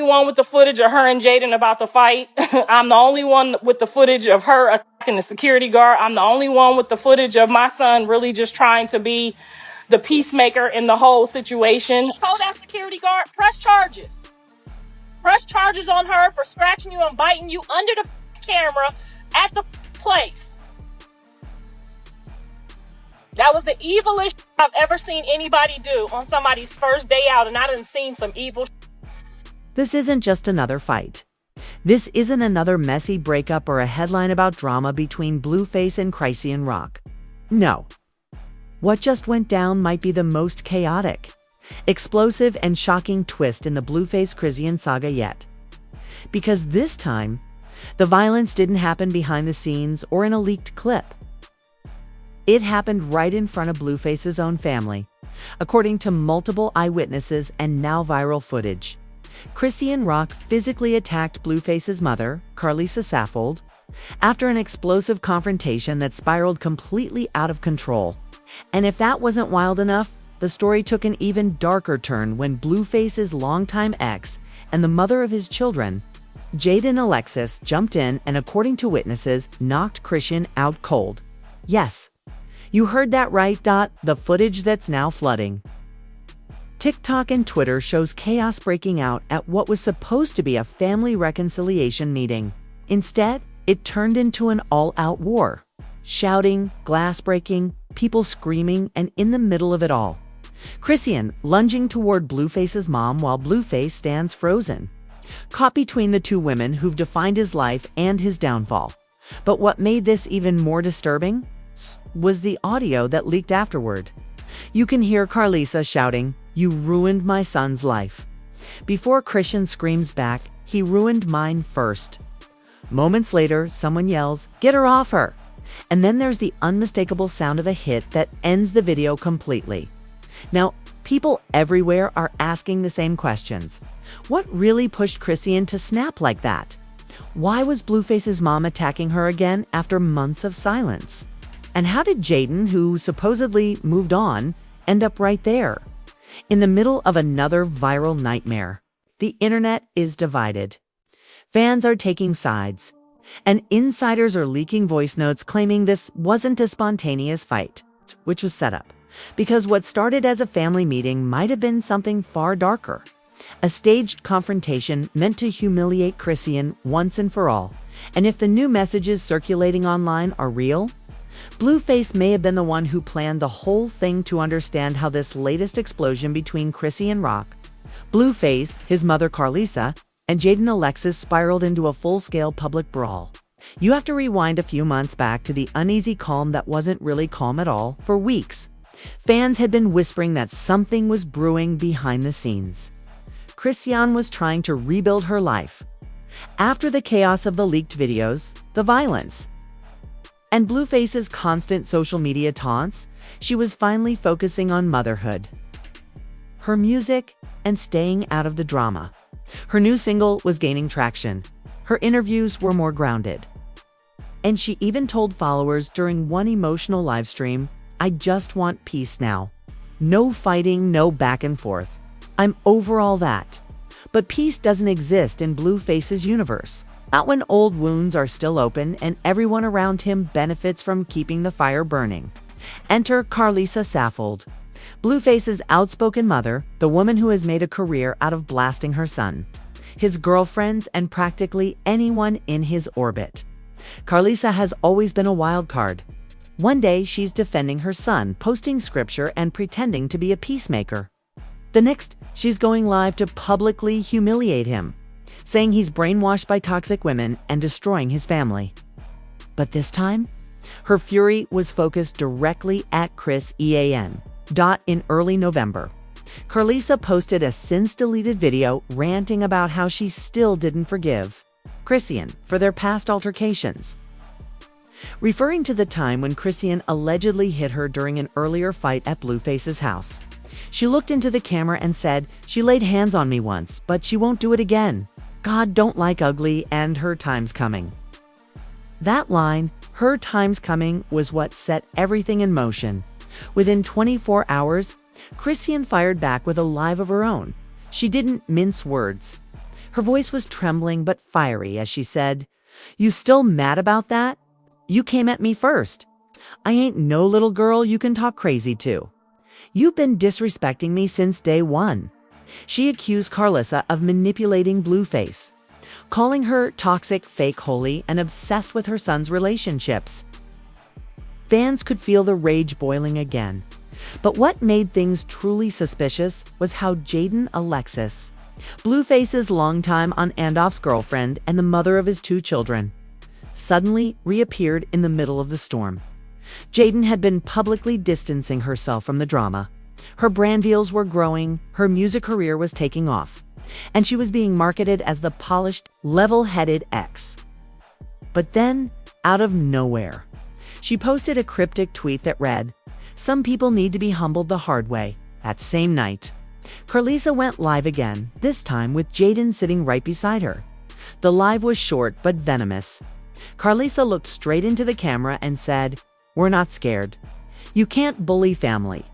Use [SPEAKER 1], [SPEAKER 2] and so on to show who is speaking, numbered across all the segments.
[SPEAKER 1] one with the footage of her and Jaidyn about the fight. I'm the only one with the footage of her attacking the security guard. I'm the only one with the footage of my son really just trying to be the peacemaker in the whole situation. Told that security guard, press charges. Press charges on her for scratching you and biting you under the camera at the place. That was the evilest I've ever seen anybody do on somebody's first day out, and I done seen some evil.
[SPEAKER 2] This isn't just another fight. This isn't another messy breakup or a headline about drama between Blueface and Chrisean Rock. No. What just went down might be the most chaotic, explosive, and shocking twist in the Blueface-Chrisean saga yet. Because this time, the violence didn't happen behind the scenes or in a leaked clip. It happened right in front of Blueface's own family, according to multiple eyewitnesses and now viral footage. Chrisean Rock physically attacked Blueface's mother, Carlisa Saffold, after an explosive confrontation that spiraled completely out of control. And if that wasn't wild enough, the story took an even darker turn when Blueface's longtime ex and the mother of his children, Jaidyn Alexis, jumped in and, according to witnesses, knocked Chrisean out cold. Yes, you heard that right. The footage that's now flooding TikTok and Twitter shows chaos breaking out at what was supposed to be a family reconciliation meeting. Instead, it turned into an all-out war. Shouting, glass breaking, people screaming, and in the middle of it all, Chrisean lunging toward Blueface's mom while Blueface stands frozen, caught between the two women who've defined his life and his downfall. But what made this even more disturbing was the audio that leaked afterward. You can hear Carlisa shouting, "You ruined my son's life," before Chrisean screams back, "He ruined mine first." Moments later, someone yells, "Get her off her!" And then there's the unmistakable sound of a hit that ends the video completely. Now, people everywhere are asking the same questions. What really pushed Chrisean to snap like that? Why was Blueface's mom attacking her again after months of silence? And how did Jaidyn, who supposedly moved on, end up right there, in the middle of another viral nightmare? The internet is divided. Fans are taking sides, and insiders are leaking voice notes claiming this wasn't a spontaneous fight, which was set up, because what started as a family meeting might have been something far darker. A staged confrontation meant to humiliate Chrisean once and for all. And if the new messages circulating online are real, Blueface may have been the one who planned the whole thing. To understand how this latest explosion between Chrisean Rock, Blueface, his mother Carlisa, and Jaidyn Alexis spiraled into a full-scale public brawl, you have to rewind a few months back to the uneasy calm that wasn't really calm at all. For weeks, fans had been whispering that something was brewing behind the scenes. Chrisean was trying to rebuild her life after the chaos of the leaked videos, the violence, and Blueface's constant social media taunts. She was finally focusing on motherhood, her music, and staying out of the drama. Her new single was gaining traction. Her interviews were more grounded. And she even told followers during one emotional live stream, "I just want peace now. No fighting, no back and forth. I'm over all that." But peace doesn't exist in Blueface's universe. Not when old wounds are still open and everyone around him benefits from keeping the fire burning. Enter Carlisa Saffold, Blueface's outspoken mother, the woman who has made a career out of blasting her son, his girlfriends, and practically anyone in his orbit. Carlisa has always been a wild card. One day she's defending her son, posting scripture and pretending to be a peacemaker. The next, she's going live to publicly humiliate him, saying he's brainwashed by toxic women and destroying his family. But this time, her fury was focused directly at Chrisean. In early November, Carlisa posted a since-deleted video ranting about how she still didn't forgive Chrisean for their past altercations, referring to the time when Chrisean allegedly hit her during an earlier fight at Blueface's house. She looked into the camera and said, "She laid hands on me once, but she won't do it again. God don't like ugly, and her time's coming." That line, "her time's coming," was what set everything in motion. Within 24 hours, Chrisean fired back with a live of her own. She didn't mince words. Her voice was trembling but fiery as she said, "You still mad about that? You came at me first. I ain't no little girl you can talk crazy to. You've been disrespecting me since day one." She accused Carlissa of manipulating Blueface, calling her toxic, fake, holy, and obsessed with her son's relationships. Fans could feel the rage boiling again. But what made things truly suspicious was how Jaidyn Alexis, Blueface's longtime on and off's girlfriend and the mother of his 2 children, suddenly reappeared in the middle of the storm. Jaidyn had been publicly distancing herself from the drama. Her brand deals were growing, her music career was taking off, and she was being marketed as the polished, level-headed ex. But then, out of nowhere, she posted a cryptic tweet that read, "Some people need to be humbled the hard way." That same night, Carlissa went live again, this time with Jaidyn sitting right beside her. The live was short but venomous. Carlissa looked straight into the camera and said, "We're not scared. You can't bully family.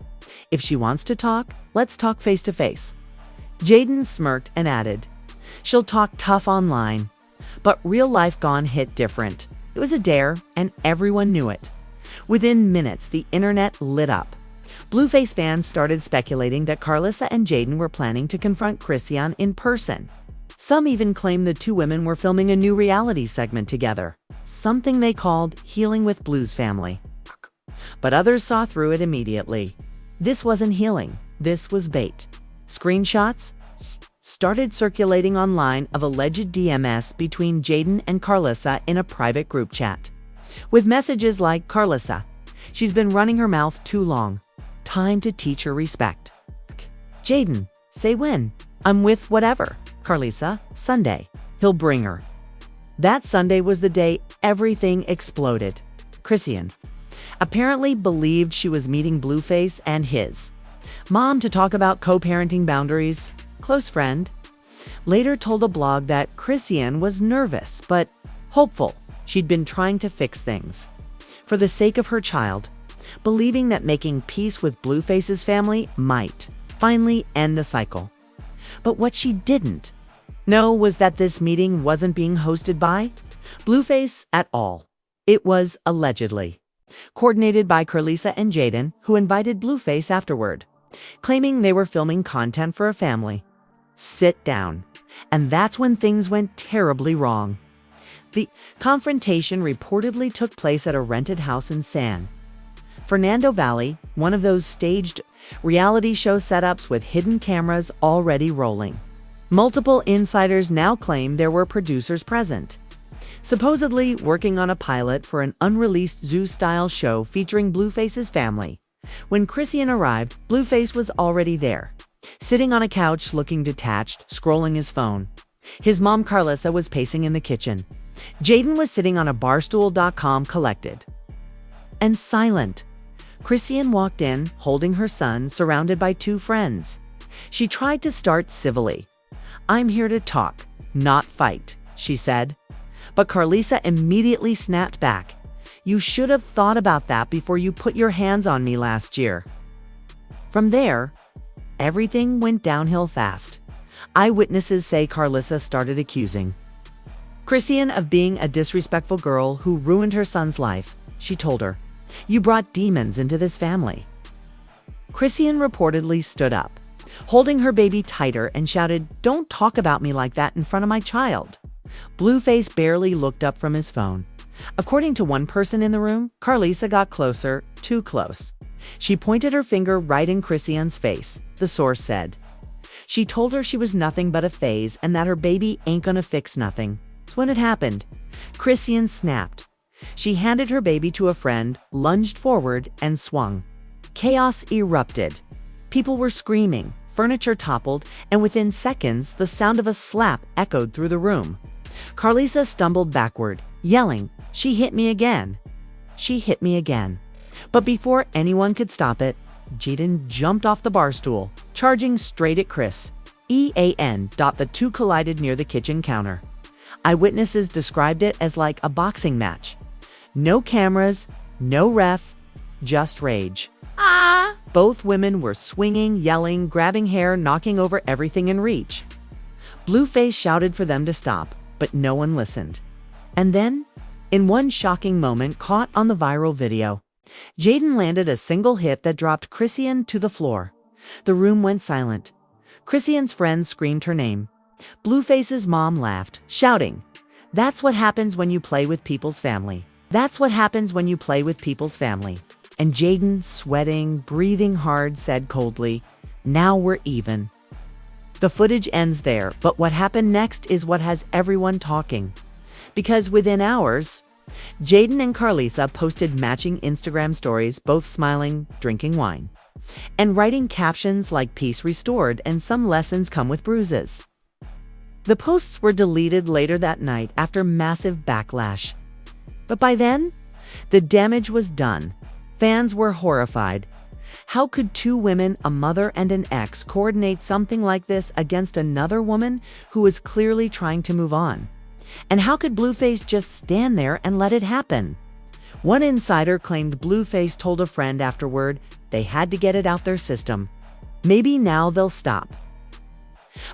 [SPEAKER 2] If she wants to talk, let's talk face to face." Jaidyn smirked and added, "She'll talk tough online, but real life gone hit different." It was a dare, and everyone knew it. Within minutes, the internet lit up. Blueface fans started speculating that Carlissa and Jaidyn were planning to confront Chrisean in person. Some even claimed the 2 women were filming a new reality segment together, something they called Healing with Blue's Family. But others saw through it immediately. This wasn't healing, this was bait. Screenshots started circulating online of alleged DMS between Jaidyn and Carlissa in a private group chat, with messages like, "Carlissa, she's been running her mouth too long. Time to teach her respect." Jaidyn, "Say when. I'm with whatever." Carlissa, "Sunday. He'll bring her." That Sunday was the day everything exploded. Chrisean apparently believed she was meeting Blueface and his mom to talk about co-parenting boundaries. Close friend later told a blog that Chrisean was nervous but hopeful. She'd been trying to fix things for the sake of her child, believing that making peace with Blueface's family might finally end the cycle. But what she didn't know was that this meeting wasn't being hosted by Blueface at all. It was allegedly coordinated by Carlissa and Jaidyn, who invited Blueface afterward, claiming they were filming content for a family. Sit down. And that's when things went terribly wrong. The confrontation reportedly took place at a rented house in San Fernando Valley, one of those staged reality show setups with hidden cameras already rolling. Multiple insiders now claim there were producers present, supposedly working on a pilot for an unreleased zoo-style show featuring Blueface's family. When Chrisean arrived, Blueface was already there, sitting on a couch looking detached, scrolling his phone. His mom Carlissa was pacing in the kitchen. Jaidyn was sitting on a barstool.com collected and silent. Chrisean walked in, holding her son, surrounded by 2 friends. She tried to start civilly. "I'm here to talk, not fight," she said. But Carlissa immediately snapped back. "You should have thought about that before you put your hands on me last year." From there, everything went downhill fast. Eyewitnesses say Carlissa started accusing Chrisean of being a disrespectful girl who ruined her son's life. She told her, "You brought demons into this family." Chrisean reportedly stood up, holding her baby tighter, and shouted, "Don't talk about me like that in front of my child." Blueface barely looked up from his phone. According to one person in the room, Carlissa got closer, too close. She pointed her finger right in Chrisean's face, the source said. She told her she was nothing but a phase and that her baby ain't gonna fix nothing. So when it happened, Chrisean snapped. She handed her baby to a friend, lunged forward, and swung. Chaos erupted. People were screaming, furniture toppled, and within seconds, the sound of a slap echoed through the room. Carlissa stumbled backward, yelling, "She hit me again! She hit me again!" But before anyone could stop it, Jaidyn jumped off the bar stool, charging straight at Chris. The 2 collided near the kitchen counter. Eyewitnesses described it as like a boxing match. No cameras, no ref, just rage. Both women were swinging, yelling, grabbing hair, knocking over everything in reach. Blueface shouted for them to stop, but no one listened. And then, in one shocking moment caught on the viral video, Jaidyn landed a single hit that dropped Chrisean to the floor. The room went silent. Chrisean's friends screamed her name. Blueface's mom laughed, shouting, "That's what happens when you play with people's family. That's what happens when you play with people's family." And Jaidyn, sweating, breathing hard, said coldly, "Now we're even." The footage ends there, but what happened next is what has everyone talking. Because within hours, Jaidyn and Carlisa posted matching Instagram stories, both smiling, drinking wine, and writing captions like "Peace restored" and "Some lessons come with bruises." The posts were deleted later that night after massive backlash. But by then, the damage was done. Fans were horrified. How could two women, a mother and an ex, coordinate something like this against another woman who was clearly trying to move on? And how could Blueface just stand there and let it happen? One insider claimed Blueface told a friend afterward they had to get it out their system. Maybe now they'll stop.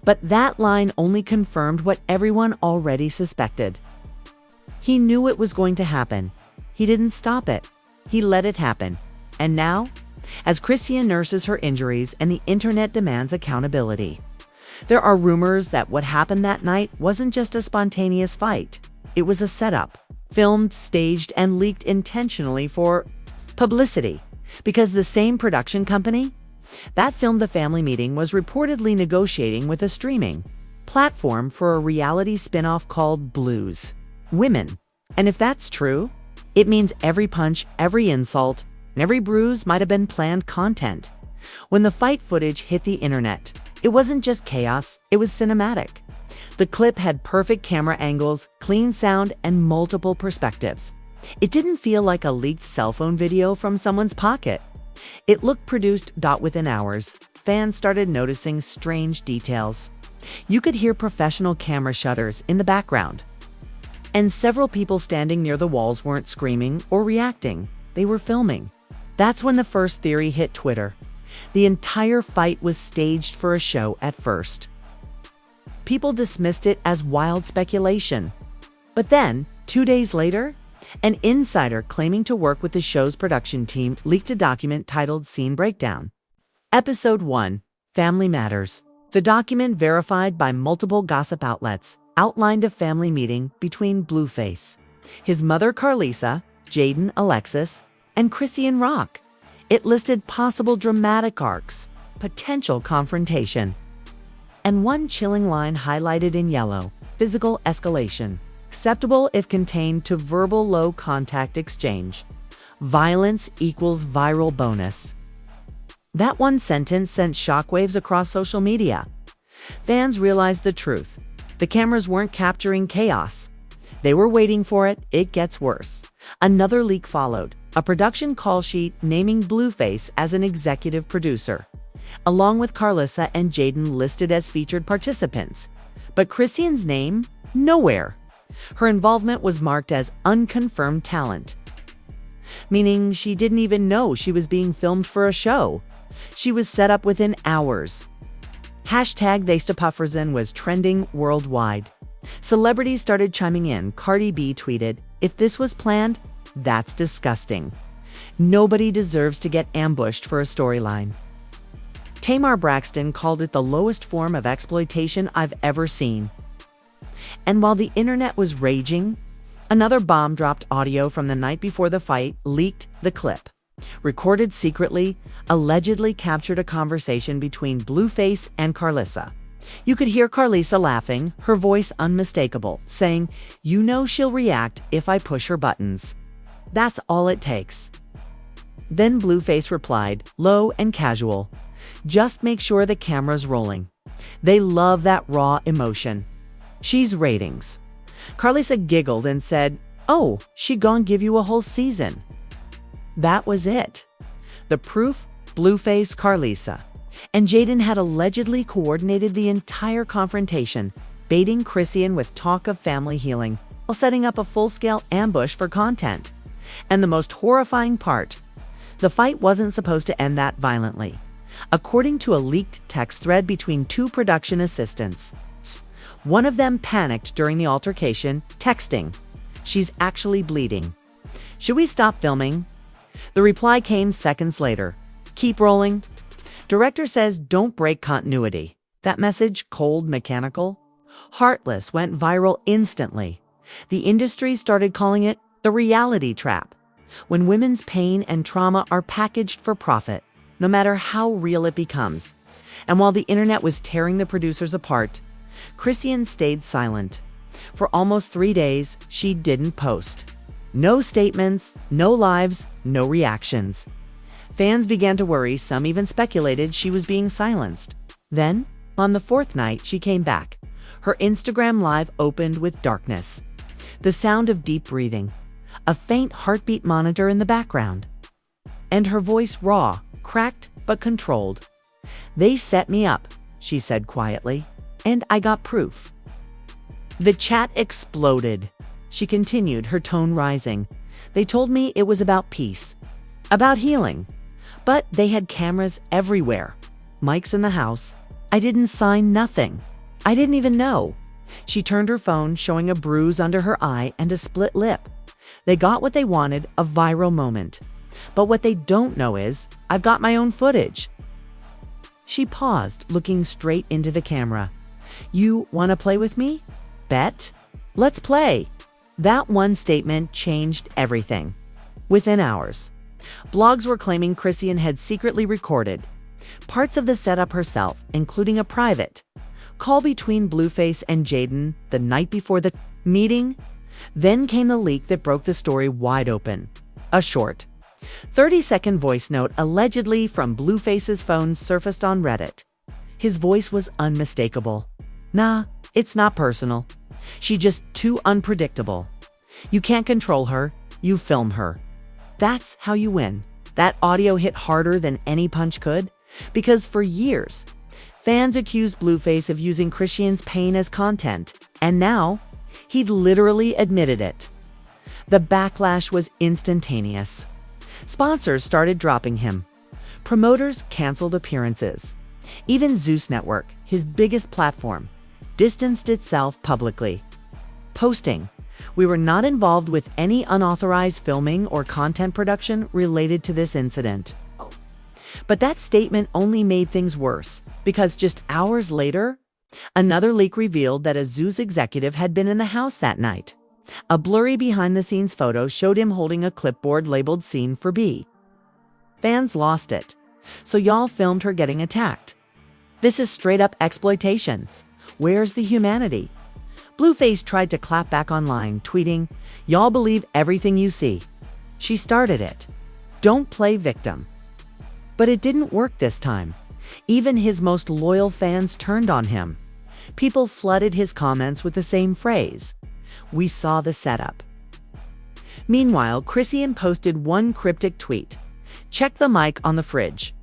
[SPEAKER 2] But that line only confirmed what everyone already suspected. He knew it was going to happen. He didn't stop it. He let it happen. And now, as Chrisean nurses her injuries and the internet demands accountability, there are rumors that what happened that night wasn't just a spontaneous fight. It was a setup, filmed, staged, and leaked intentionally for publicity. Because the same production company that filmed the family meeting was reportedly negotiating with a streaming platform for a reality spin-off called Blues Women. And if that's true, it means every punch, every insult, and every bruise might have been planned content. When the fight footage hit the internet, it wasn't just chaos, it was cinematic. The clip had perfect camera angles, clean sound, and multiple perspectives. It didn't feel like a leaked cell phone video from someone's pocket. It looked produced. Within hours, fans started noticing strange details. You could hear professional camera shutters in the background. And several people standing near the walls weren't screaming or reacting, they were filming. That's when the first theory hit Twitter. The entire fight was staged for a show at first. People dismissed it as wild speculation. But then, 2 days later, an insider claiming to work with the show's production team leaked a document titled Scene Breakdown. Episode 1, Family Matters. The document, verified by multiple gossip outlets, outlined a family meeting between Blueface, his mother Carlisa, Jaidyn, Alexis, and Chrisean Rock. It listed possible dramatic arcs, potential confrontation, and one chilling line highlighted in yellow: physical escalation, acceptable if contained to verbal low-contact exchange. Violence equals viral bonus. That one sentence sent shockwaves across social media. Fans realized the truth. The cameras weren't capturing chaos. They were waiting for it. It gets worse. Another leak followed, a production call sheet naming Blueface as an executive producer, along with Carlisa and Jaidyn listed as featured participants. But Chrisean's name? Nowhere. Her involvement was marked as unconfirmed talent, meaning she didn't even know she was being filmed for a show. She was set up within hours. #TheyStopufferson was trending worldwide. Celebrities started chiming in. Cardi B tweeted, "If this was planned, that's disgusting. Nobody deserves to get ambushed for a storyline." Tamar Braxton called it the lowest form of exploitation I've ever seen. And while the internet was raging, another bomb dropped. Audio from the night before the fight leaked. The clip, recorded secretly, allegedly captured a conversation between Blueface and Carlisa. You could hear Carlisa laughing, her voice unmistakable, saying, "You know she'll react if I push her buttons. That's all it takes." Then Blueface replied, low and casual, "Just make sure the camera's rolling." They love that raw emotion. She's ratings. Carlisa giggled and said, "Oh, she gon' give you a whole season." That was it. The proof: Blueface, Carlisa, and Jaidyn had allegedly coordinated the entire confrontation, baiting Chrisean with talk of family healing, while setting up a full-scale ambush for content. And the most horrifying part: the fight wasn't supposed to end that violently. According to a leaked text thread between two production assistants, One of them panicked during the altercation, texting, "She's actually bleeding. Should we stop filming?" The reply came seconds later. "Keep rolling." Director says don't break continuity. That message, cold, mechanical, heartless, went viral instantly. The industry started calling it the reality trap, when women's pain and trauma are packaged for profit, no matter how real it becomes. And while the internet was tearing the producers apart, Chrisean stayed silent. For almost 3 days, she didn't post. No statements, no lives, no reactions. Fans began to worry, some even speculated she was being silenced. Then, on the 4th night, she came back. Her Instagram Live opened with darkness. The sound of deep breathing, a faint heartbeat monitor in the background, and her voice raw, cracked but controlled. "They set me up," she said quietly, "and I got proof." The chat exploded. She continued, her tone rising. "They told me it was about peace, about healing, but they had cameras everywhere, mics in the house. I didn't sign nothing. I didn't even know." She turned her phone, showing a bruise under her eye and a split lip. They got what they wanted, a viral moment. But what they don't know is, I've got my own footage. She paused, looking straight into the camera. "You want to play with me? Bet? Let's play." That one statement changed everything. Within hours, blogs were claiming Chrisean had secretly recorded parts of the setup herself, including a private call between Blueface and Jaidyn the night before the meeting. Then came the leak that broke the story wide open. A short, 30-second voice note allegedly from Blueface's phone surfaced on Reddit. His voice was unmistakable. "Nah, it's not personal. She's just too unpredictable. You can't control her, you film her. That's how you win." That audio hit harder than any punch could, because for years, fans accused Blueface of using Chrisean's pain as content, and now he'd literally admitted it. The backlash was instantaneous. Sponsors started dropping him. Promoters canceled appearances. Even Zeus Network, his biggest platform, distanced itself publicly, posting, "We were not involved with any unauthorized filming or content production related to this incident." But that statement only made things worse, because just hours later, another leak revealed that a Zeus executive had been in the house that night. A blurry behind-the-scenes photo showed him holding a clipboard labeled "Scene for B." Fans lost it, so y'all filmed her getting attacked. This is straight-up exploitation. Where's the humanity? Blueface tried to clap back online, tweeting, "Y'all believe everything you see." She started it. Don't play victim. But it didn't work this time. Even his most loyal fans turned on him. People flooded his comments with the same phrase, "We saw the setup." Meanwhile, Chrisean posted one cryptic tweet, "Check the mic on the fridge."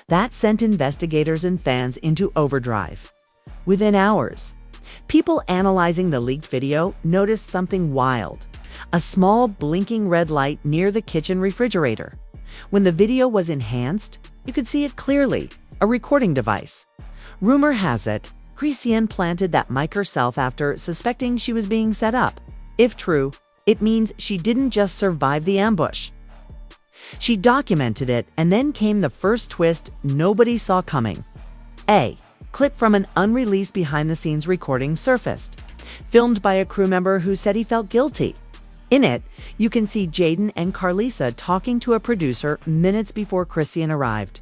[SPEAKER 2] That sent investigators and fans into overdrive. Within hours, people analyzing the leaked video noticed something wild: a small blinking red light near the kitchen refrigerator. When the video was enhanced, you could see it clearly, a recording device. Rumor has it, Chrisean planted that mic herself after suspecting she was being set up. If true, it means she didn't just survive the ambush. She documented it, and then came the first twist nobody saw coming. A clip from an unreleased behind-the-scenes recording surfaced, filmed by a crew member who said he felt guilty. In it, you can see Jaidyn and Carlisa talking to a producer minutes before Chrisean arrived.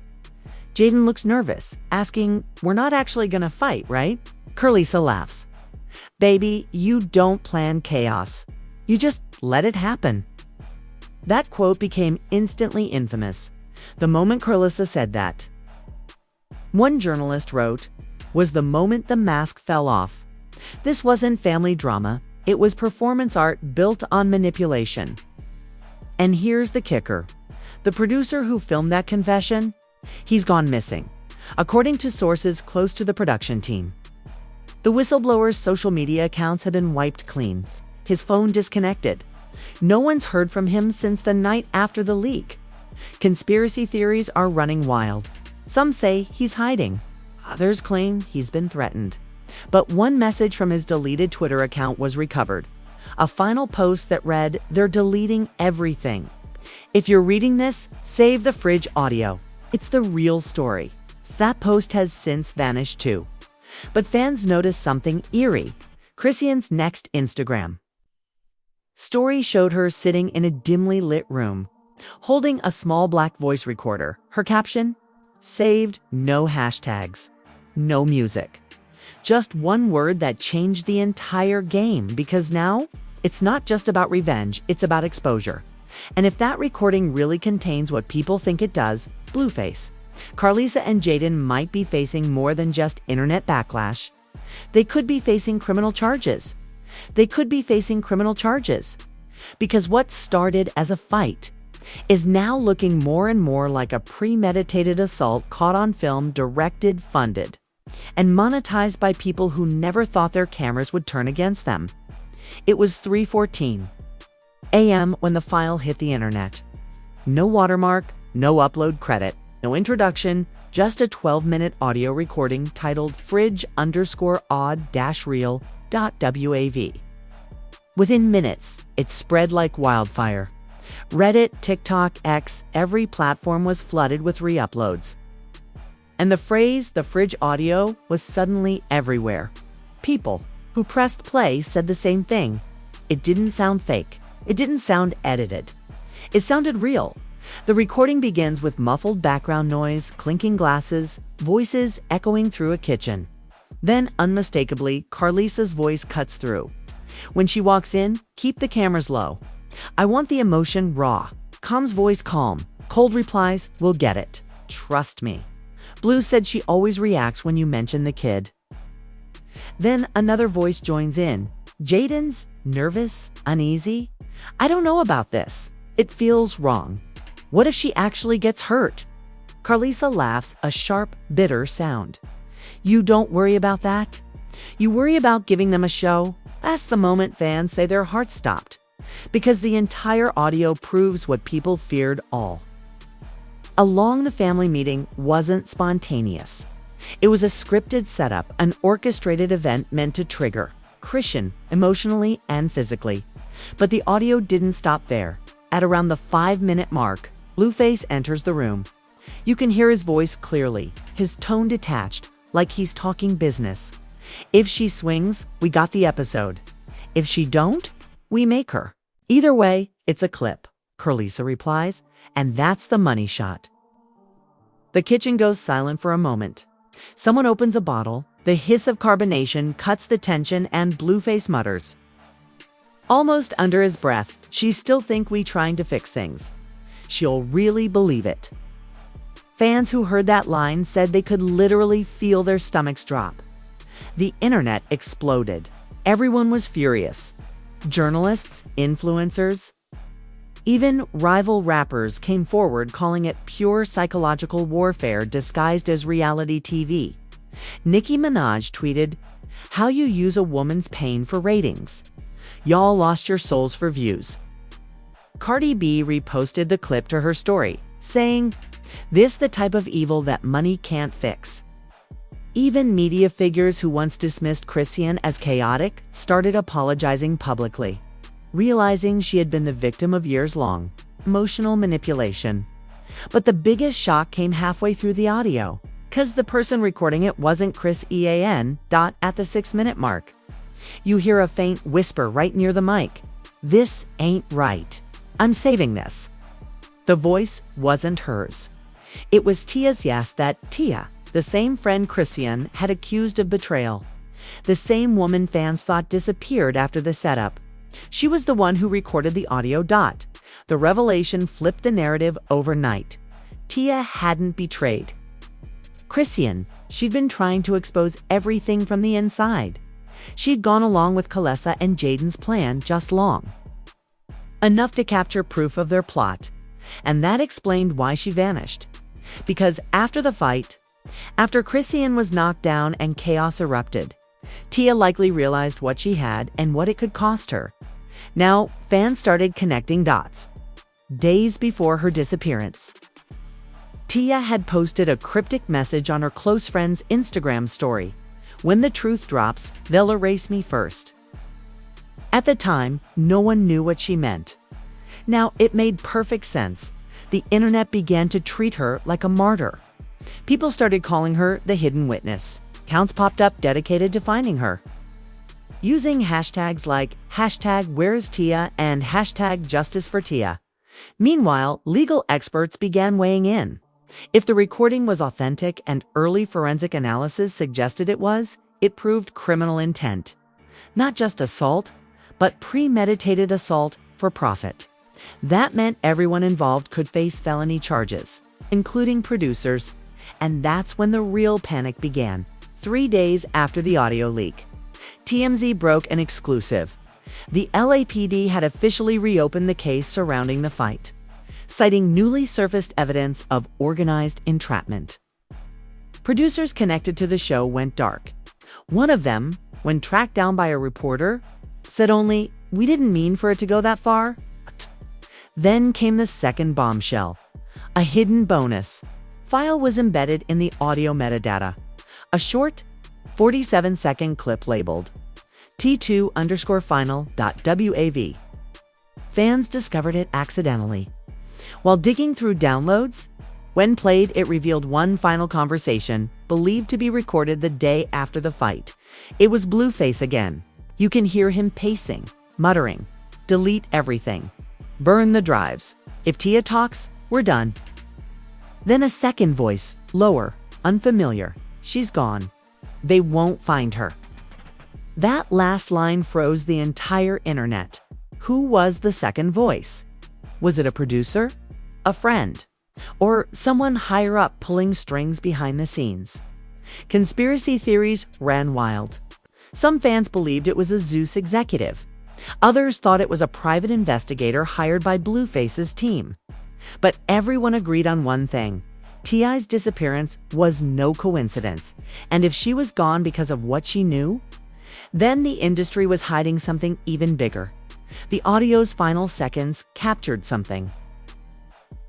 [SPEAKER 2] Jaidyn looks nervous, asking, "We're not actually gonna fight, right?" Carlisa laughs. "Baby, you don't plan chaos. You just let it happen." That quote became instantly infamous the moment Carlisa said that. One journalist wrote, "Was the moment the mask fell off. This wasn't family drama, it was performance art built on manipulation." And here's the kicker. The producer who filmed that confession, he's gone missing, according to sources close to the production team. The whistleblower's social media accounts have been wiped clean. His phone disconnected. No one's heard from him since the night after the leak. Conspiracy theories are running wild. Some say he's hiding. Others claim he's been threatened. But one message from his deleted Twitter account was recovered. A final post that read, "They're deleting everything. If you're reading this, save the fridge audio. It's the real story." That post has since vanished too. But fans noticed something eerie. Chrisean's next Instagram story showed her sitting in a dimly lit room, holding a small black voice recorder. Her caption? Saved, no hashtags, no music. Just one word that changed the entire game, because now it's not just about revenge, it's about exposure. And if that recording really contains what people think it does, Blueface, Carlisa and Jaidyn might be facing more than just internet backlash. They could be facing criminal charges. Because what started as a fight is now looking more and more like a premeditated assault caught on film, directed, funded, and monetized by people who never thought their cameras would turn against them. It was 3:14 a.m. when the file hit the internet. No watermark, no upload credit, no introduction, just a 12-minute audio recording titled fridge_odd-real.wav. Within minutes, it spread like wildfire. Reddit, TikTok, X, every platform was flooded with re-uploads. And the phrase, "the fridge audio," was suddenly everywhere. People who pressed play said the same thing. It didn't sound fake. It didn't sound edited. It sounded real. The recording begins with muffled background noise, clinking glasses, voices echoing through a kitchen. Then, unmistakably, Carlisa's voice cuts through. When she walks in, keep the cameras low. I want the emotion raw. Calm's voice calm. Cold replies, we'll get it. Trust me. Blue said she always reacts when you mention the kid. Then another voice joins in. Jaidyn's nervous, uneasy. I don't know about this. It feels wrong. What if she actually gets hurt? Carlisa laughs, a sharp, bitter sound. You don't worry about that. You worry about giving them a show. That's the moment fans say their hearts stopped. Because the entire audio proves what people feared all along. The family meeting wasn't spontaneous. It was a scripted setup, an orchestrated event meant to trigger Chrisean emotionally and physically. But the audio didn't stop there. At around the 5-minute mark, Blueface enters the room. You can hear his voice clearly, his tone detached, like he's talking business. If she swings, we got the episode. If she don't, we make her. Either way, it's a clip, Carlisa replies, and that's the money shot. The kitchen goes silent for a moment. Someone opens a bottle, the hiss of carbonation cuts the tension, and Blueface mutters, almost under his breath, "She still think we trying to fix things. She'll really believe it." Fans who heard that line said they could literally feel their stomachs drop. The internet exploded. Everyone was furious. Journalists, influencers, even rival rappers came forward calling it pure psychological warfare disguised as reality TV. Nicki Minaj tweeted, "How you use a woman's pain for ratings. Y'all lost your souls for views." Cardi B reposted the clip to her story, saying, "This the type of evil that money can't fix." Even media figures who once dismissed Chrisean as chaotic started apologizing publicly, realizing she had been the victim of years-long emotional manipulation. But the biggest shock came halfway through the audio, because the person recording it wasn't Chrisean. At the 6-minute mark, you hear a faint whisper right near the mic. "This ain't right. I'm saving this." The voice wasn't hers. It was Tia's. Yes, that Tia, the same friend Chrisean had accused of betrayal. The same woman fans thought disappeared after the setup. She was the one who recorded the audio. The revelation flipped the narrative overnight. Tia hadn't betrayed Chrisean. She'd been trying to expose everything from the inside. She'd gone along with Carlisa and Jaidyn's plan just long enough to capture proof of their plot. And that explained why she vanished. Because after the fight, after Chrisean was knocked down and chaos erupted, Tia likely realized what she had and what it could cost her. Now, fans started connecting dots. Days before her disappearance, Tia had posted a cryptic message on her close friend's Instagram story. When the truth drops, they'll erase me first. At the time, no one knew what she meant. Now, it made perfect sense. The internet began to treat her like a martyr. People started calling her the hidden witness. Accounts popped up dedicated to finding her, using hashtags like #Where'sTia and #JusticeForTia. Meanwhile, legal experts began weighing in. If the recording was authentic and early forensic analysis suggested it was, it proved criminal intent. Not just assault, but premeditated assault for profit. That meant everyone involved could face felony charges, including producers. And that's when the real panic began. 3 days after the audio leak, TMZ broke an exclusive. The LAPD had officially reopened the case surrounding the fight, citing newly surfaced evidence of organized entrapment. Producers connected to the show went dark. One of them, when tracked down by a reporter, said only, "We didn't mean for it to go that far." Then came the second bombshell. A hidden bonus file was embedded in the audio metadata. A short, 47-second clip labeled T2_final.wav. Fans discovered it accidentally. While digging through downloads, when played, it revealed one final conversation, believed to be recorded the day after the fight. It was Blueface again. You can hear him pacing, muttering, "Delete everything. Burn the drives. If Tia talks, we're done." Then a second voice, lower, unfamiliar. "She's gone. They won't find her." That last line froze the entire internet. Who was the second voice? Was it a producer? A friend? Or someone higher up pulling strings behind the scenes? Conspiracy theories ran wild. Some fans believed it was a Zeus executive. Others thought it was a private investigator hired by Blueface's team. But everyone agreed on one thing. Ti's disappearance was no coincidence. And if she was gone because of what she knew, then the industry was hiding something even bigger. The audio's final seconds captured something.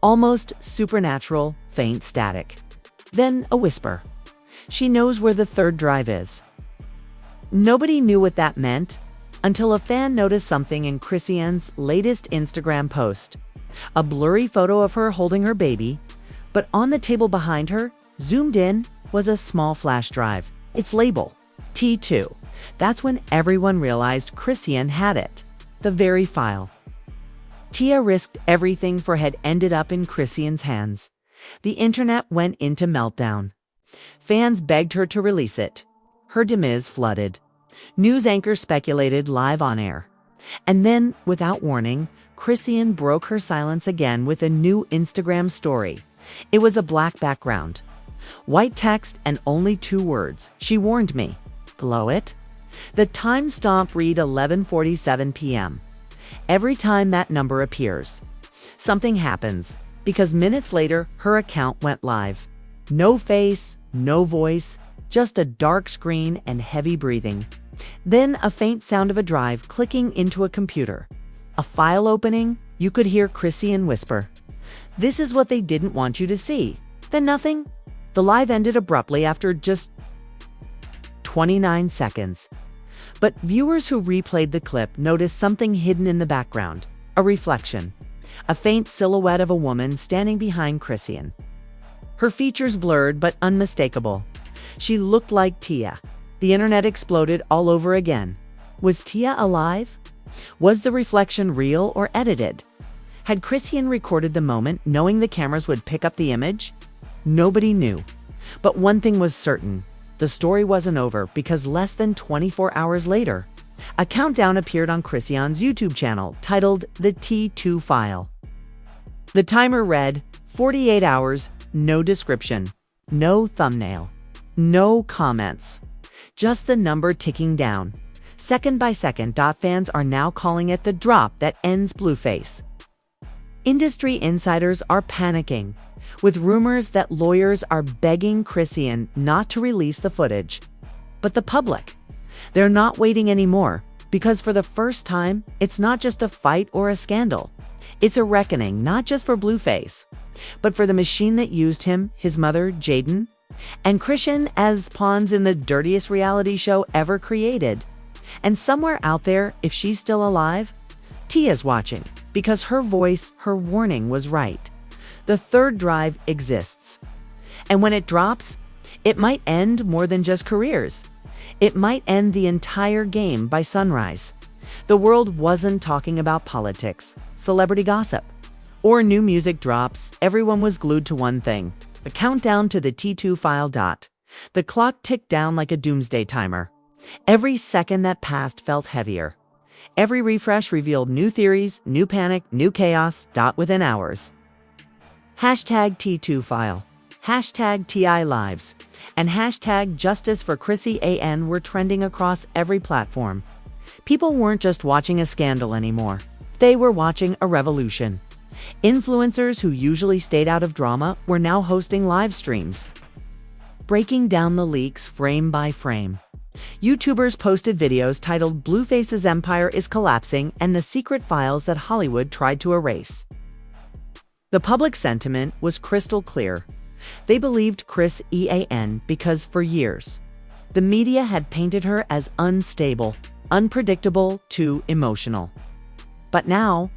[SPEAKER 2] Almost supernatural, faint static. Then a whisper. "She knows where the third drive is." Nobody knew what that meant until a fan noticed something in Chrisean's latest Instagram post. A blurry photo of her holding her baby, but on the table behind her, zoomed in, was a small flash drive. Its label, T2. That's when everyone realized Chrisean had it. The very file. Tia risked everything for had ended up in Chrisean's hands. The internet went into meltdown. Fans begged her to release it. Her demise flooded. News anchors speculated live on air. And then, without warning, Chrisean broke her silence again with a new Instagram story. It was a black background, white text, and only 2 words. "She warned me." Below it, the timestamp read 11:47 p.m. Every time that number appears, something happens, because minutes later, her account went live. No face, no voice, just a dark screen and heavy breathing. Then a faint sound of a drive clicking into a computer. A file opening. You could hear Chrisean whisper, "This is what they didn't want you to see." Then nothing. The live ended abruptly after just 29 seconds. But viewers who replayed the clip noticed something hidden in the background. A reflection. A faint silhouette of a woman standing behind Chrisean. Her features blurred but unmistakable. She looked like Tia. The internet exploded all over again. Was Tia alive? Was the reflection real or edited? Had Chrisean recorded the moment, knowing the cameras would pick up the image? Nobody knew. But one thing was certain. The story wasn't over, because less than 24 hours later, a countdown appeared on Chrisean's YouTube channel titled The T2 File. The timer read 48 hours, no description, no thumbnail, no comments. Just the number ticking down, second by second. Fans are now calling it the drop that ends Blueface. Industry insiders are panicking, with rumors that lawyers are begging Chrisean not to release the footage. But the public, they're not waiting anymore, because for the first time, it's not just a fight or a scandal. It's a reckoning, not just for Blueface, but for the machine that used him, his mother, Jaidyn, and Chrisean as pawns in the dirtiest reality show ever created. And somewhere out there, if she's still alive, Tia's watching, because her voice, her warning was right. The third drive exists. And when it drops, it might end more than just careers. It might end the entire game by sunrise. The world wasn't talking about politics, celebrity gossip, or new music drops. Everyone was glued to one thing: the countdown to the T2 file. The clock ticked down like a doomsday timer. Every second that passed felt heavier. Every refresh revealed new theories, new panic, new chaos. Within hours. Hashtag T2 file, hashtag TI lives, and hashtag justice for Chrisean were trending across every platform. People weren't just watching a scandal anymore. They were watching a revolution. Influencers who usually stayed out of drama were now hosting live streams, breaking down the leaks frame by frame. YouTubers posted videos titled "Blueface's empire is collapsing" and "The secret files that Hollywood tried to erase." The public sentiment was crystal clear. They believed Chrisean because for years, the media had painted her as unstable, unpredictable, too emotional. But now,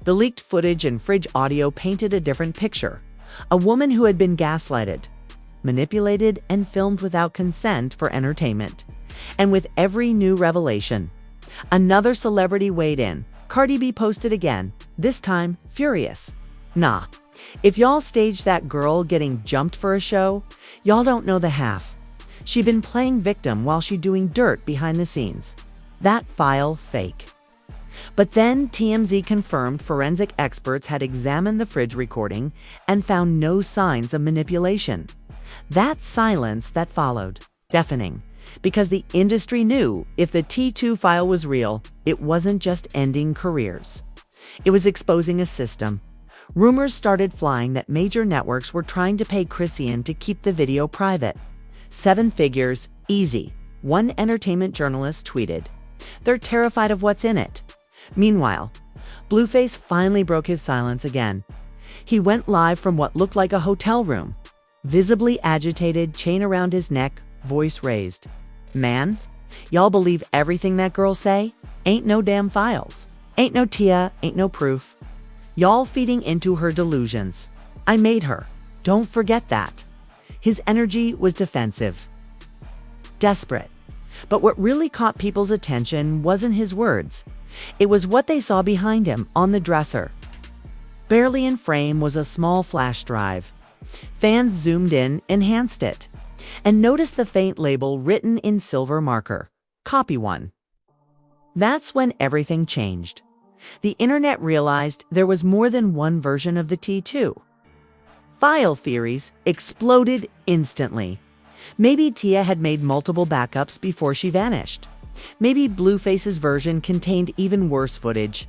[SPEAKER 2] the leaked footage and fridge audio painted a different picture. A woman who had been gaslighted, manipulated, and filmed without consent for entertainment. And with every new revelation, another celebrity weighed in. Cardi B posted again, this time furious. Nah, if y'all staged that girl getting jumped for a show, y'all don't know the half. She been playing victim while she doing dirt behind the scenes. That file fake. But then TMZ confirmed forensic experts had examined the fridge recording and found no signs of manipulation. That silence that followed, deafening, because the industry knew if the T2 file was real, it wasn't just ending careers. It was exposing a system. Rumors started flying that major networks were trying to pay Chrisean to keep the video private. 7 figures, easy, one entertainment journalist tweeted. They're terrified of what's in it. Meanwhile, Blueface finally broke his silence again. He went live from what looked like a hotel room, visibly agitated, chain around his neck, voice raised. Man, y'all believe everything that girl say? Ain't no damn files. Ain't no Tia, ain't no proof. Y'all feeding into her delusions. I made her. Don't forget that. His energy was defensive, desperate. But what really caught people's attention wasn't his words. It was what they saw behind him on the dresser. Barely in frame was a small flash drive. Fans zoomed in, enhanced it, and noticed the faint label written in silver marker, "Copy 1." That's when everything changed. The internet realized there was more than one version of the T2. File theories exploded instantly. Maybe Tia had made multiple backups before she vanished. Maybe Blueface's version contained even worse footage.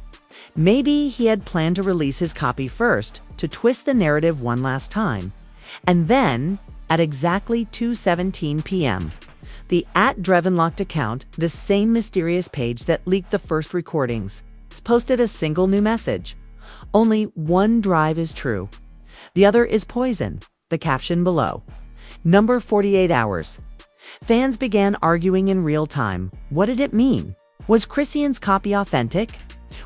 [SPEAKER 2] Maybe he had planned to release his copy first to twist the narrative one last time. And then, at exactly 2:17 p.m., the @Drevenlocked account, the same mysterious page that leaked the first recordings, posted a single new message. Only one drive is true. The other is poison. The caption below. Number 48 hours. Fans began arguing in real time. What did it mean? Was Chrisean's copy authentic?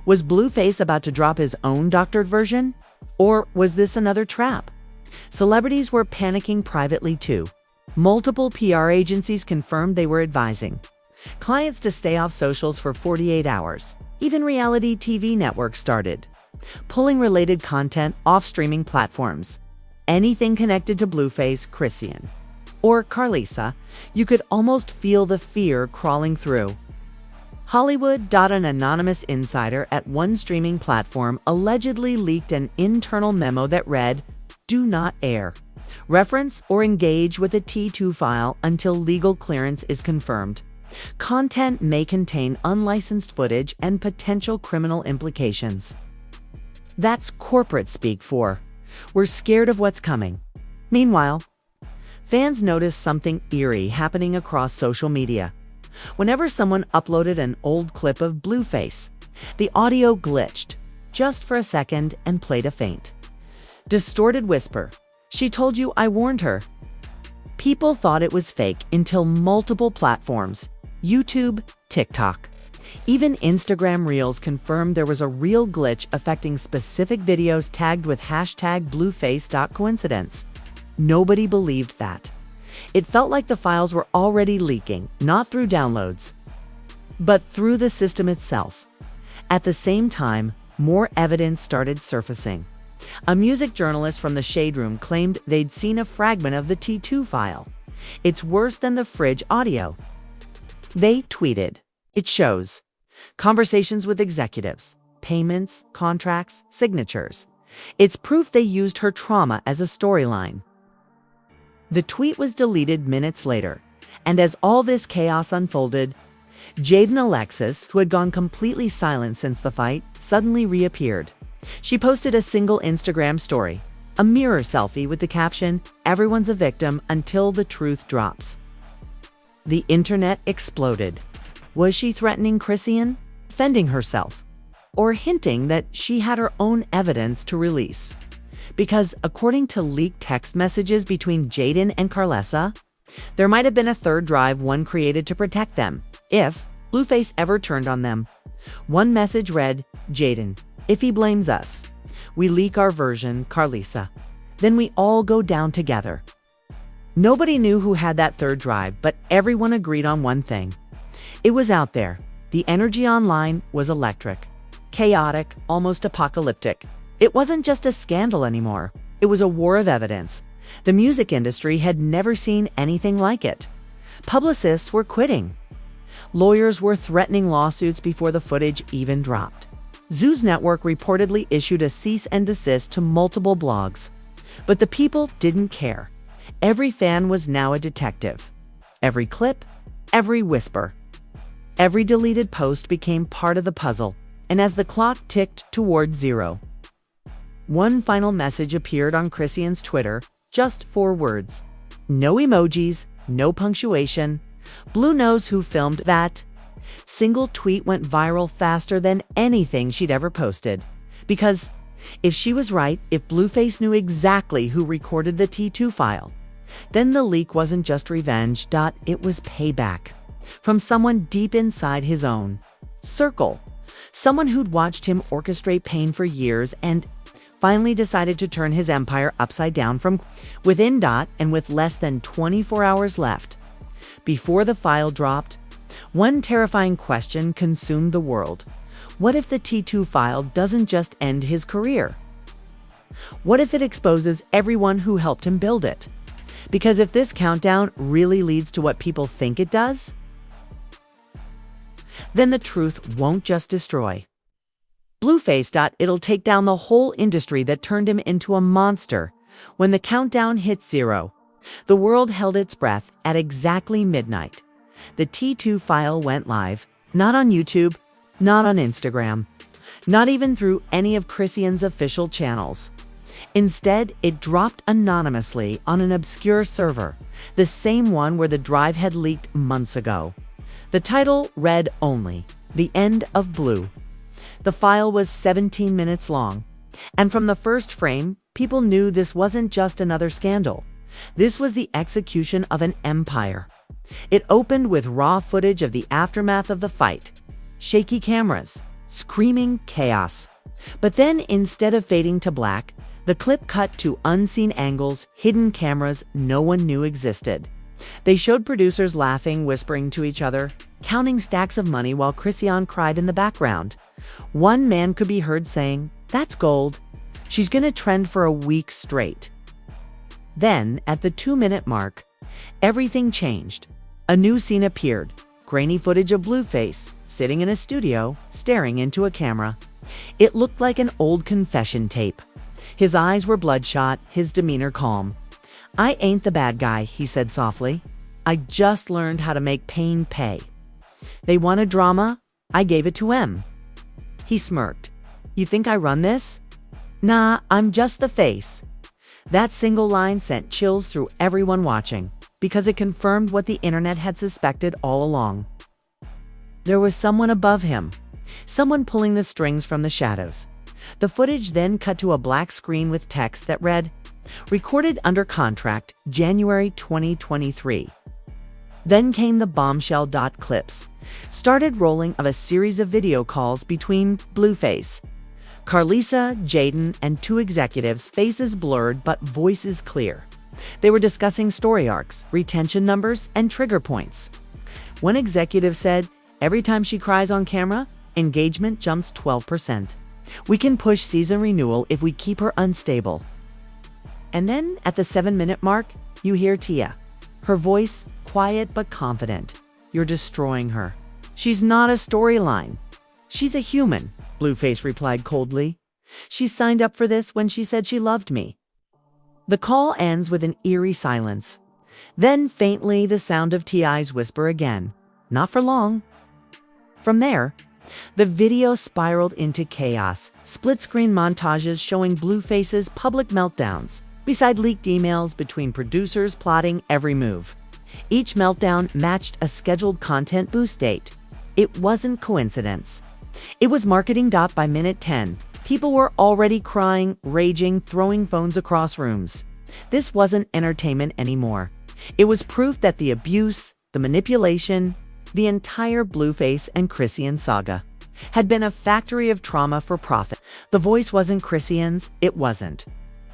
[SPEAKER 2] Was Blueface about to drop his own doctored version? Or was this another trap? Celebrities were panicking privately too. Multiple PR agencies confirmed they were advising clients to stay off socials for 48 hours. Even reality TV networks started pulling related content off streaming platforms. Anything connected to Blueface, Chrisean, or Carlisa, you could almost feel the fear crawling through. Hollywood. An anonymous insider at one streaming platform allegedly leaked an internal memo that read, "Do not air, reference, or engage with a T2 file until legal clearance is confirmed. Content may contain unlicensed footage and potential criminal implications." That's corporate speak for, we're scared of what's coming. Meanwhile, fans noticed something eerie happening across social media. Whenever someone uploaded an old clip of Blueface, the audio glitched just for a second and played a faint, distorted whisper. "She told you I warned her." People thought it was fake until multiple platforms, YouTube, TikTok, even Instagram Reels confirmed there was a real glitch affecting specific videos tagged with hashtag Blueface. Coincidence? Nobody believed that. It felt like the files were already leaking, not through downloads, but through the system itself. At the same time, more evidence started surfacing. A music journalist from the Shade Room claimed they'd seen a fragment of the T2 file. It's worse than the fridge audio. They tweeted, "It shows conversations with executives, payments, contracts, signatures. It's proof they used her trauma as a storyline." The tweet was deleted minutes later, and as all this chaos unfolded, Jaidyn Alexis, who had gone completely silent since the fight, suddenly reappeared. She posted a single Instagram story, a mirror selfie with the caption, "Everyone's a victim until the truth drops." The internet exploded. Was she threatening Chrisean, defending herself, or hinting that she had her own evidence to release? Because according to leaked text messages between Jaidyn and Carlessa, there might have been a third drive one created to protect them, if Blueface ever turned on them. One message read, "Jaidyn, if he blames us, we leak our version, Carlessa. Then we all go down together." Nobody knew who had that third drive, but everyone agreed on one thing. It was out there. The energy online was electric, chaotic, almost apocalyptic. It wasn't just a scandal anymore. It was a war of evidence. The music industry had never seen anything like it. Publicists were quitting. Lawyers were threatening lawsuits before the footage even dropped. Zeus Network reportedly issued a cease and desist to multiple blogs. But the people didn't care. Every fan was now a detective. Every clip, every whisper, every deleted post became part of the puzzle. And as the clock ticked toward zero, one final message appeared on Chrisean's Twitter, just 4 words. No emojis, no punctuation. Blue knows who filmed that. Single tweet went viral faster than anything she'd ever posted. Because if she was right, if Blueface knew exactly who recorded the T2 file, then the leak wasn't just revenge, it was payback. From someone deep inside his own circle. Someone who'd watched him orchestrate pain for years and finally decided to turn his empire upside down from within. And with less than 24 hours left before the file dropped, one terrifying question consumed the world. What if the T2 file doesn't just end his career? What if it exposes everyone who helped him build it? Because if this countdown really leads to what people think it does, then the truth won't just destroy Blueface. It'll take down the whole industry that turned him into a monster. When the countdown hit 0, the world held its breath at exactly midnight. The T2 file went live, not on YouTube, not on Instagram, not even through any of Chrisean's official channels. Instead, it dropped anonymously on an obscure server, the same one where the drive had leaked months ago. The title read only, "The End of Blue." The file was 17 minutes long, and from the first frame, people knew this wasn't just another scandal. This was the execution of an empire. It opened with raw footage of the aftermath of the fight, shaky cameras, screaming chaos. But then, instead of fading to black, the clip cut to unseen angles, hidden cameras no one knew existed. They showed producers laughing, whispering to each other, counting stacks of money while Chrisean cried in the background. One man could be heard saying, "That's gold. She's gonna trend for a week straight." Then, at the 2-minute mark, everything changed. A new scene appeared, grainy footage of Blueface, sitting in a studio, staring into a camera. It looked like an old confession tape. His eyes were bloodshot, his demeanor calm. "I ain't the bad guy," he said softly. "I just learned how to make pain pay. They wanted drama, I gave it to 'em." He smirked. "You think I run this? Nah, I'm just the face." That single line sent chills through everyone watching, because it confirmed what the internet had suspected all along. There was someone above him, someone pulling the strings from the shadows, The footage then cut to a black screen with text that read, "Recorded under contract, January 2023. Then came the bombshell. Clips started rolling of a series of video calls between Blueface, Carlisa, Jaidyn, and two executives, faces blurred but voices clear. They were discussing story arcs, retention numbers, and trigger points. One executive said, "Every time she cries on camera, engagement jumps 12%. We can push season renewal if we keep her unstable." And then at the 7-minute mark, you hear Tia. Her voice, quiet but confident. "You're destroying her. She's not a storyline. She's a human," Blueface replied coldly. "She signed up for this when she said she loved me." The call ends with an eerie silence. Then faintly the sound of Ti's whisper again. "Not for long." From there, the video spiraled into chaos, split-screen montages showing Blueface's public meltdowns, beside leaked emails between producers plotting every move. Each meltdown matched a scheduled content boost date. It wasn't coincidence. It was marketing. By minute 10, people were already crying, raging, throwing phones across rooms. This wasn't entertainment anymore. It was proof that the abuse, the manipulation, the entire Blueface and Chrisean saga had been a factory of trauma for profit. The voice wasn't Chrisean's, it wasn't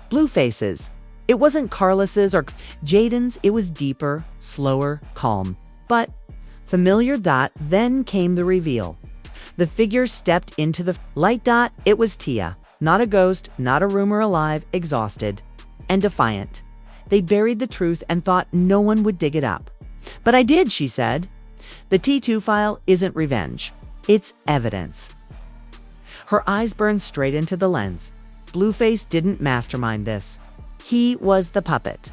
[SPEAKER 2] Blueface's. It wasn't Carlos's or Jaidyn's. It was deeper, slower, calm, but familiar. Then came the reveal. The figure stepped into the light. It was Tia, not a ghost, not a rumor, alive, exhausted, and defiant. They buried the truth and thought no one would dig it up. "But I did," she said. The T2 file isn't revenge. It's evidence. Her eyes burned straight into the lens. Blueface didn't mastermind this. He was the puppet.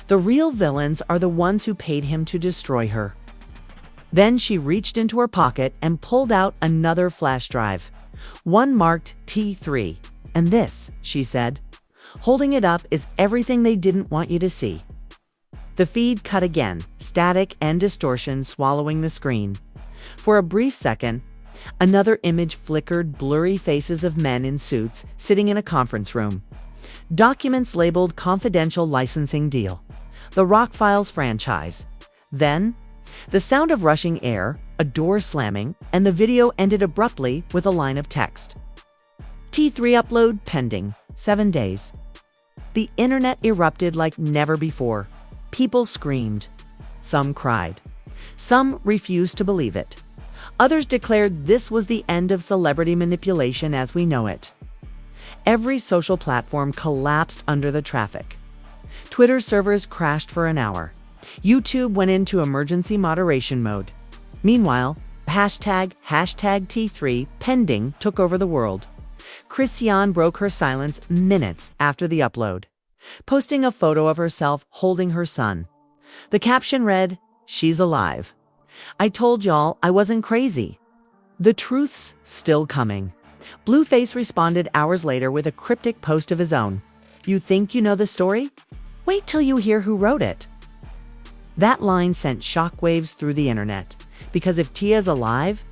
[SPEAKER 2] The real villains are the ones who paid him to destroy her. Then she reached into her pocket and pulled out another flash drive, one marked T3. "And this," she said, holding it up, "is everything they didn't want you to see." The feed cut again, static and distortion swallowing the screen. For a brief second, another image flickered, blurry faces of men in suits sitting in a conference room. Documents labeled confidential licensing deal. The Rock Files franchise. Then, the sound of rushing air, a door slamming, and the video ended abruptly with a line of text. "T3 upload pending, 7 days. The internet erupted like never before. People screamed. Some cried. Some refused to believe it. Others declared this was the end of celebrity manipulation as we know it. Every social platform collapsed under the traffic. Twitter servers crashed for an hour. YouTube went into emergency moderation mode. Meanwhile, hashtag T3 pending took over the world. Chrisean broke her silence minutes after the upload, posting a photo of herself holding her son. The caption read, "She's alive. I told y'all I wasn't crazy." The truth's still coming. Blueface responded hours later with a cryptic post of his own. "You think you know the story? Wait till you hear who wrote it." That line sent shockwaves through the internet, because if Tia's alive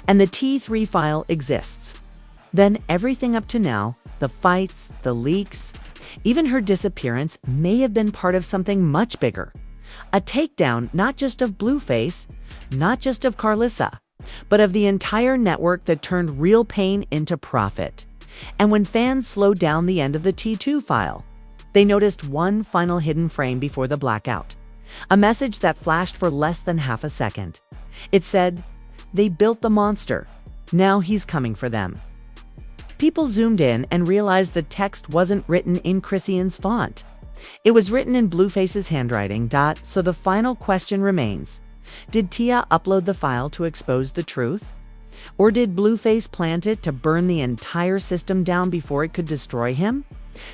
[SPEAKER 2] and the T3 file exists, then everything up to now, the fights, the leaks, even her disappearance, may have been part of something much bigger. A takedown not just of Blueface, not just of Carlisa, but of the entire network that turned real pain into profit. And when fans slowed down the end of the T2 file, they noticed one final hidden frame before the blackout. A message that flashed for less than half a second. It said, "They built the monster. Now he's coming for them." People zoomed in and realized the text wasn't written in Chrisean's font. It was written in Blueface's handwriting. So the final question remains. Did Tia upload the file to expose the truth? Or did Blueface plant it to burn the entire system down before it could destroy him?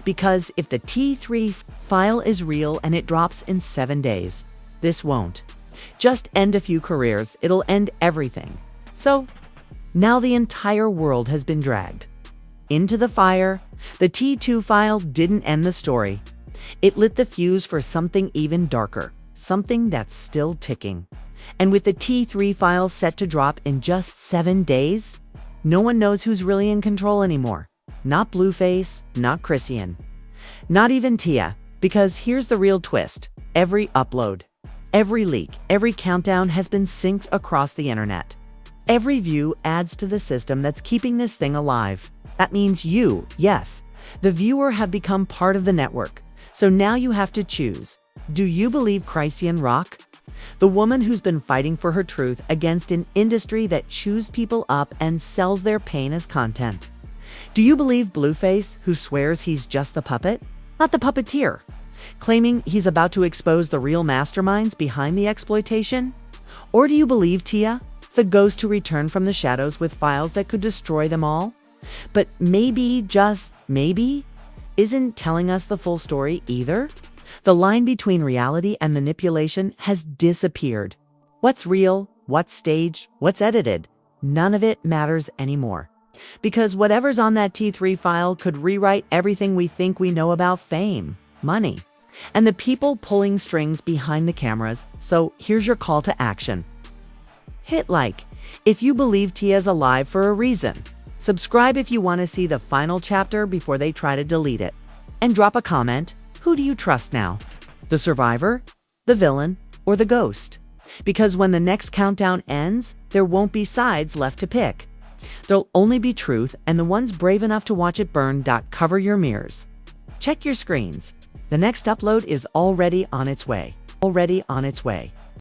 [SPEAKER 2] Because if the T3 file is real and it drops in 7 days, this won't just end a few careers, it'll end everything. So, now the entire world has been dragged into the fire. The T2 file didn't end the story. It lit the fuse for something even darker, something that's still ticking. And with the T3 file set to drop in just 7 days, no one knows who's really in control anymore. Not Blueface, not Chrisean. Not even Tia, because here's the real twist. Every upload, every leak, every countdown has been synced across the internet. Every view adds to the system that's keeping this thing alive. That means you, yes, the viewer, have become part of the network. So now you have to choose. Do you believe Chrisean Rock, the woman who's been fighting for her truth against an industry that chews people up and sells their pain as content? Do you believe Blueface, who swears he's just the puppet, not the puppeteer, claiming he's about to expose the real masterminds behind the exploitation? Or do you believe Tia, the ghost who returned from the shadows with files that could destroy them all, but maybe, just maybe, isn't telling us the full story either? The line between reality and manipulation has disappeared. What's real, what's staged, what's edited, none of it matters anymore. Because whatever's on that T3 file could rewrite everything we think we know about fame, money, and the people pulling strings behind the cameras. So here's your call to action. Hit like if you believe Tia's alive for a reason. Subscribe if you want to see the final chapter before they try to delete it. And drop a comment. Who do you trust now? The survivor, the villain, or the ghost? Because when the next countdown ends, there won't be sides left to pick. There'll only be truth, and the ones brave enough to watch it burn. Cover your mirrors. Check your screens. The next upload is already on its way. Already on its way.